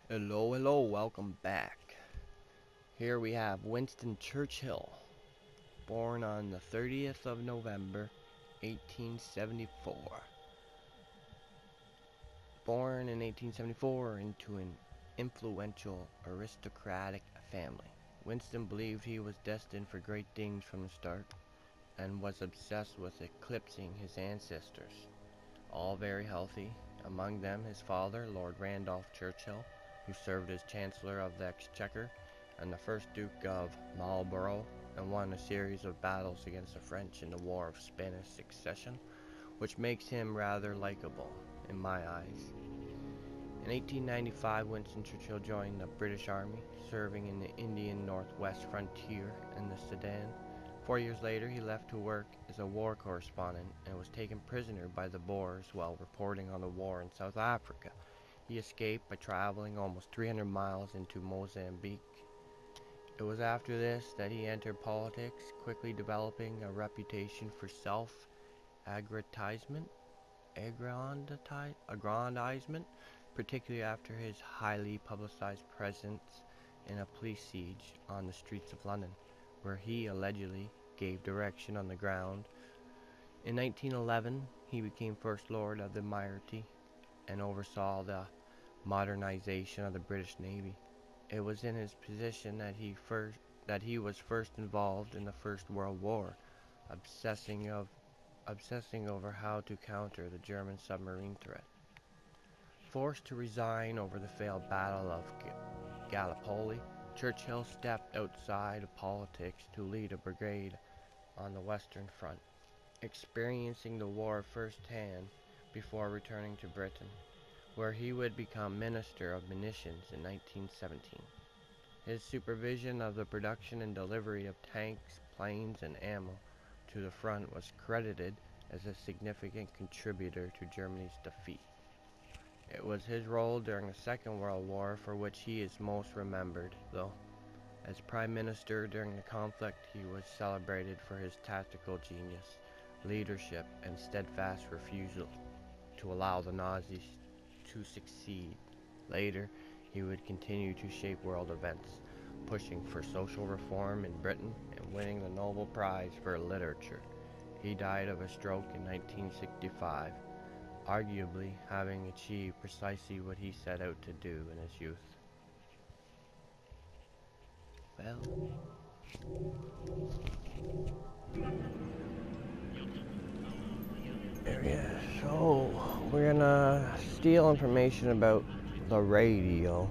Hello, hello, welcome back. Here we have Winston Churchill, born on the 30th of November, 1874. Born in 1874 into an influential aristocratic family, Winston believed he was destined for great things from the start and was obsessed with eclipsing his ancestors, all very healthy, among them his father, Lord Randolph Churchill, who served as Chancellor of the Exchequer, and the first Duke of Marlborough, and won a series of battles against the French in the War of Spanish Succession, which makes him rather likable in my eyes. In 1895, Winston Churchill joined the British Army, serving in the Indian Northwest frontier and the Sudan. 4 years later, he left to work as a war correspondent and was taken prisoner by the Boers while reporting on the war in South Africa. He escaped by traveling almost 300 miles into Mozambique. It was after this that he entered politics, quickly developing a reputation for self-aggrandizement, particularly after his highly publicized presence in a police siege on the streets of London, where he allegedly gave direction on the ground. In 1911, he became First Lord of the Admiralty and oversaw the modernization of the British Navy. It was in his position that he was first involved in the First World War, obsessing over how to counter the German submarine threat. Forced to resign over the failed Battle of Gallipoli, Churchill stepped outside of politics to lead a brigade on the Western Front, experiencing the war firsthand before returning to Britain, where he would become Minister of Munitions in 1917. His supervision of the production and delivery of tanks, planes, and ammo to the front was credited as a significant contributor to Germany's defeat. It was his role during the Second World War for which he is most remembered, though. As Prime Minister during the conflict, he was celebrated for his tactical genius, leadership, and steadfast refusal to allow the Nazis to succeed. Later, he would continue to shape world events, pushing for social reform in Britain and winning the Nobel Prize for Literature. He died of a stroke in 1965, arguably having achieved precisely what he set out to do in his youth. Well, yeah, so we're gonna steal information about the radio.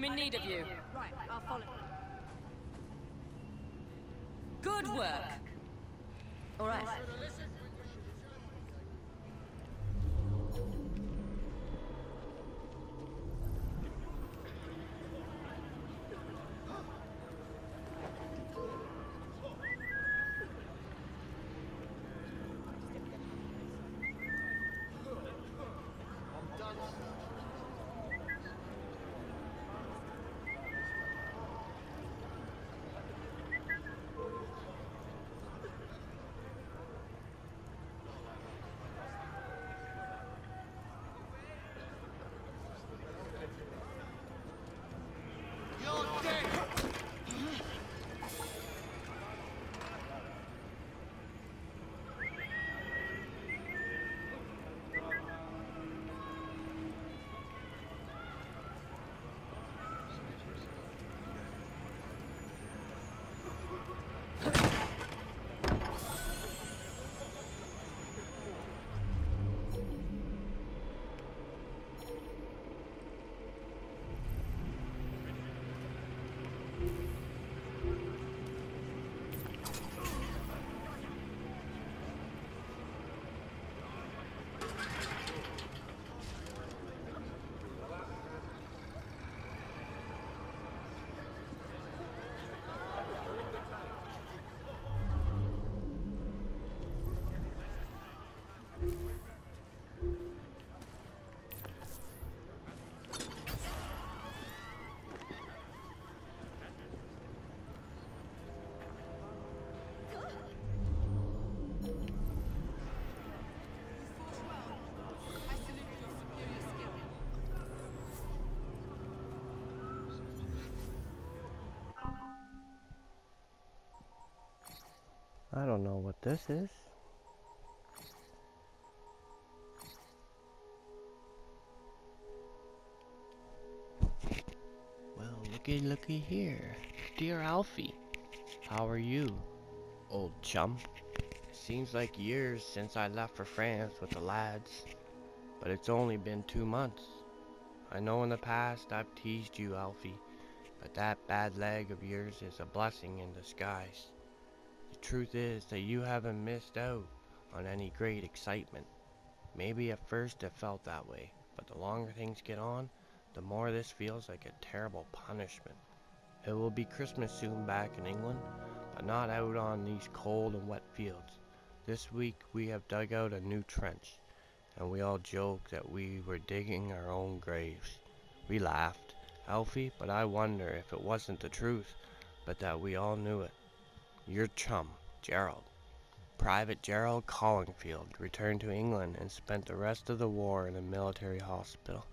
I'm in need of you. Right, I'll follow. Good work. All right. I don't know what this is. Well, looky here. Dear Alfie, how are you, old chum? Seems like years since I left for France with the lads, but it's only been 2 months. I know in the past I've teased you, Alfie, but that bad leg of yours is a blessing in disguise. The truth is that you haven't missed out on any great excitement. Maybe at first it felt that way, but the longer things get on, the more this feels like a terrible punishment. It will be Christmas soon back in England, but not out on these cold and wet fields. This week we have dug out a new trench, and we all joked that we were digging our own graves. We laughed, Alfie, but I wonder if it wasn't the truth, but that we all knew it. Your chum, Gerald. Private Gerald Collingfield returned to England and spent the rest of the war in a military hospital.